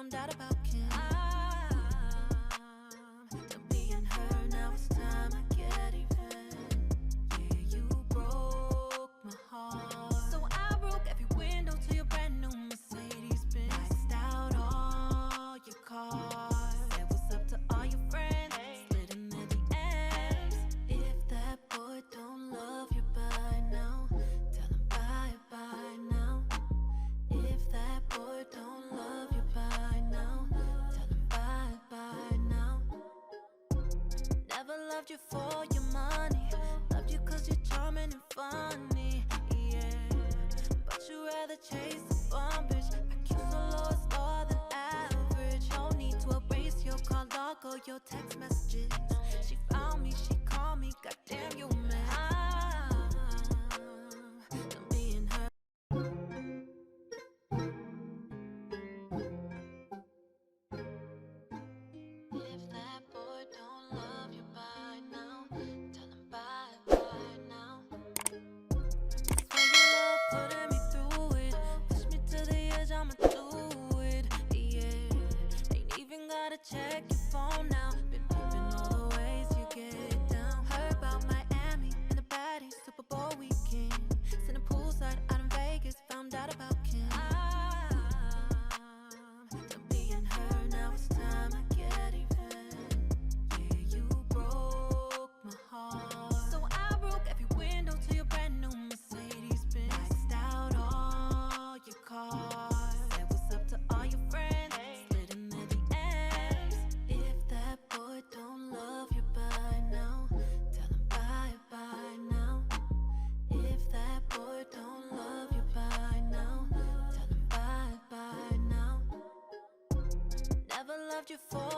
found out about Kim. I'm being her, now it's time I get even. Yeah, you broke my heart, so I broke every window to your brand new Mercedes Benz. Maxed out all your cars, said what's up to all your friends, slid in their DMs. If that boy don't love you by now, tell him bye now. If that boy don't love you by now, tell him bye now. Never loved you for your money, loved you cause you're charming and funny, yeah. But you rather chase a bum bitch, IQ so low it's lower than average. No need to erase your call log or your text messages. She found me, she called me, goddamn you man. I'm being her. If that boy don't love you by now, tell him bye now. Swear you love putting me through it, push me to the edge, I'ma do it, yeah. Ain't even gotta check your phone now, been peeping all the ways you get down. Heard about Miami and the baddies, Super Bowl weekend, sitting poolside out in Vegas, found out about Kim. I'm being her, now it's time I get even. Yeah, you broke my heart, so I broke every window to your brand new Mercedes Benz. Maxed out all your cars, said what's up to all your friends, slid in their DMs. If that boy don't love you by now, tell him bye now. If that boy don't love you by now, tell him bye now. Never loved you for